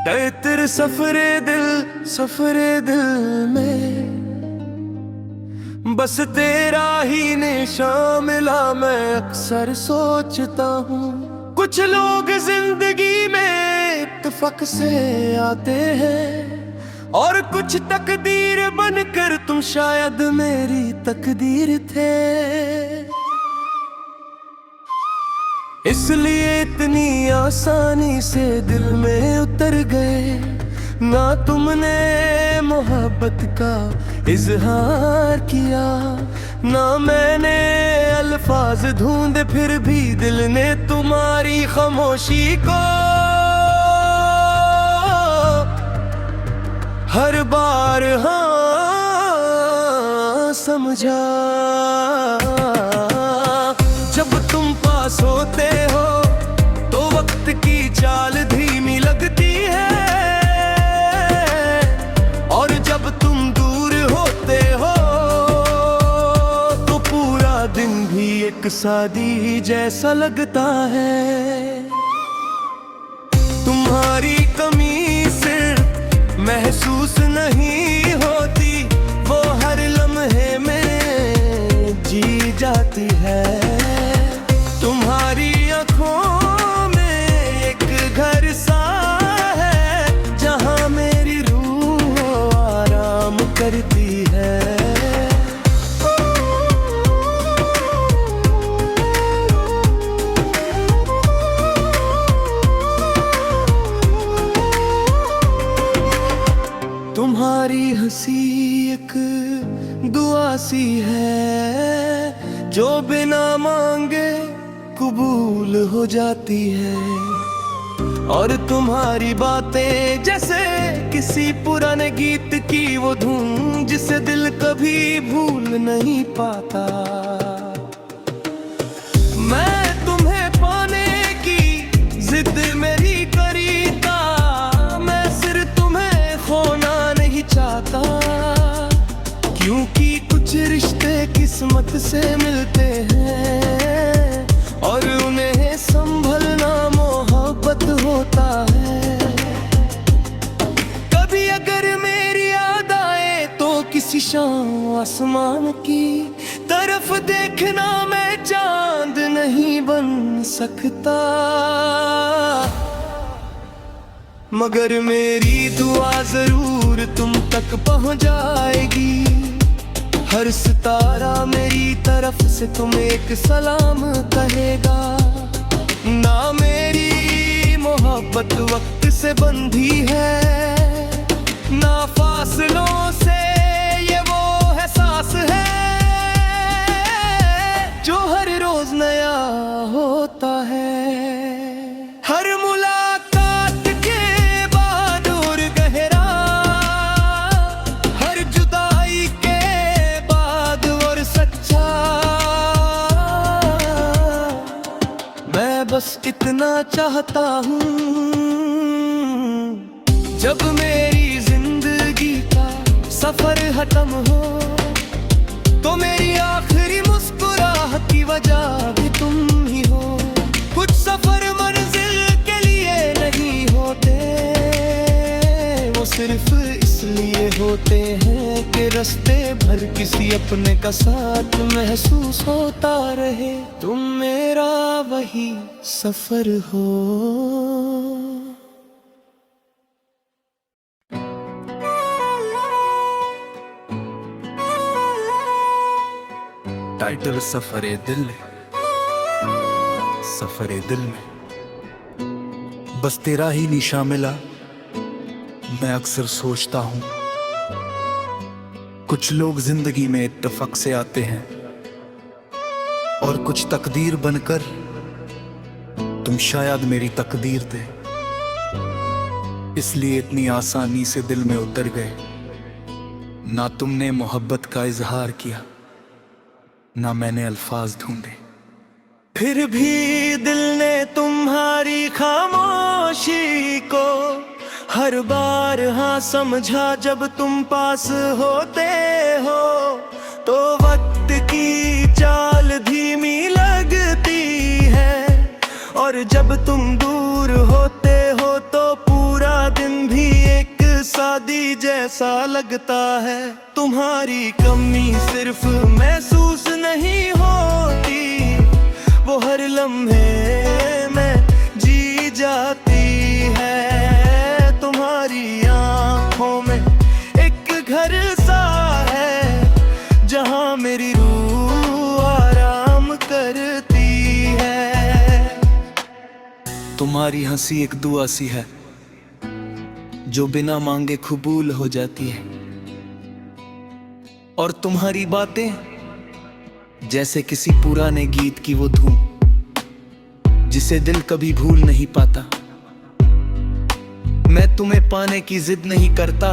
तेरे सफरे दिल में बस तेरा ही निशान मिला। मैं अक्सर सोचता हूँ कुछ लोग जिंदगी में इत्तेफाक से आते हैं और कुछ तकदीर बनकर तुम शायद मेरी तकदीर थे। इसलिए इतनी आसानी से दिल में उतर गए ना तुमने मोहब्बत का इजहार किया, ना मैंने अल्फाज ढूंढे फिर भी दिल ने तुम्हारी खामोशी को हर बार हाँ समझा। जब तुम पास होते हो तो वक्त की चाल धीमी लगती है और जब तुम दूर होते हो तो पूरा दिन भी एक शादी जैसा लगता है। तुम्हारी कमी सिर्फ महसूस नहीं होती, वो हर लम्हे में जी जाती है। तुम्हारी आँखों में एक घर सा है जहाँ मेरी रूह आराम करती है। तुम्हारी हंसी एक दुआ सी है जो बिना मांगे कबूल हो जाती है और तुम्हारी बातें जैसे किसी पुराने गीत की वो धुन जिसे दिल कभी भूल नहीं पाता। मैं तुम्हें पाने की जिद मेरी करी था, मैं सिर्फ तुम्हें खोना नहीं चाहता, क्योंकि कुछ रिश्ते किस्मत से मिलते हैं और उन्हें संभलना मोहब्बत होता है। कभी अगर मेरी याद आए तो किसी शाम आसमान की तरफ देखना, मैं चांद नहीं बन सकता मगर मेरी दुआ जरूर तुम तक पहुंच जाएगी। हर सितारा मेरी तरफ से तुम्हें एक सलाम कहेगा। ना मेरी मोहब्बत वक्त से बंधी है, ना फासलों से ये वो एहसास है जो हर रोज नया होता है। हर मुलाकात के बाद और गहरा, हर जुदाई के बाद और सच्चा, मैं बस इतना चाहता हूँ जब मेरी जिंदगी का सफर खत्म हो तो मेरी आखिरी मुस्कुराहट की वजह भी तुम ही हो। कुछ सफर मंजिल के लिए नहीं होते, वो सिर्फ इसलिए होते हैं कि रास्ते भर किसी अपने का साथ महसूस होता रहे। तुम मेरा वही सफर हो। टाइटल सफरे दिल, सफरे दिल में बस तेरा ही निशा मिला। मैं अक्सर सोचता हूँ कुछ लोग जिंदगी में इत्तेफाक से आते हैं और कुछ तकदीर बनकर तुम शायद मेरी तकदीर थे। इसलिए इतनी आसानी से दिल में उतर गए ना तुमने मोहब्बत का इजहार किया, ना मैंने अल्फाज ढूंढे, फिर भी दिल ने तुम्हारी खामोशी को हर बार हाँ समझा। जब तुम पास होते हो तो वक्त की चाल धीमी लगती है और जब तुम दूर होते हो तो पूरा दिन सा लगता है। तुम्हारी कमी सिर्फ महसूस नहीं होती, वो हर लम्हे में जी जाती है। तुम्हारी आंखों में एक घर सा है, जहां मेरी रूह आराम करती है। तुम्हारी हंसी एक दुआ सी है, जो बिना मांगे कबूल हो जाती है। और तुम्हारी बातें जैसे किसी पुराने गीत की वो धूम, जिसे दिल कभी भूल नहीं पाता। मैं तुम्हें पाने की जिद नहीं करता,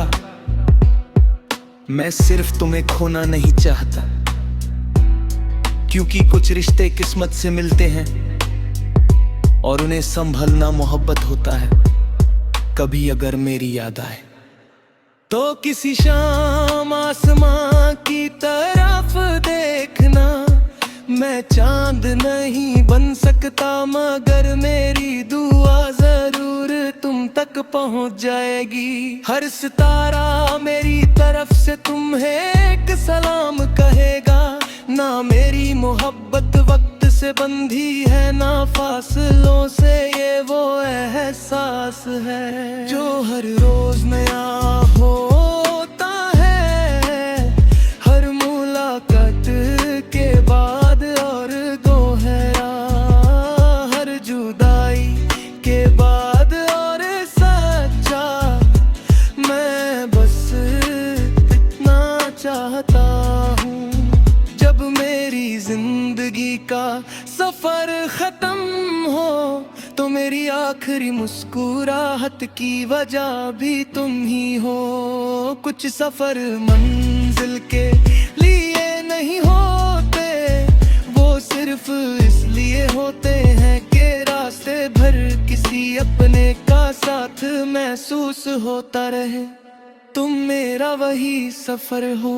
मैं सिर्फ तुम्हें खोना नहीं चाहता। क्योंकि कुछ रिश्ते किस्मत से मिलते हैं और उन्हें संभलना मोहब्बत होता है। कभी अगर मेरी याद आए तो किसी शाम आसमां की तरफ देखना। मैं चांद नहीं बन सकता, मगर मेरी दुआ जरूर तुम तक पहुंच जाएगी। हर सितारा मेरी तरफ से तुम्हें एक सलाम कहेगा। ना मेरी मोहब्बत वक्त से बंधी है, ना फासलों से, ये वो एहसास है जो हर रोज नया होता है। हर मुलाकात के बाद और दोहरा, हर जुदाई के बाद और सच्चा। मैं बस इतना चाहता हूँ, जब मेरी जिंदगी का सफर खत्म हो तो मेरी आखिरी मुस्कुराहट की वजह भी तुम ही हो। कुछ सफर मंजिल के लिए नहीं होते, वो सिर्फ इसलिए होते हैं कि रास्ते भर किसी अपने का साथ महसूस होता रहे। तुम मेरा वही सफर हो।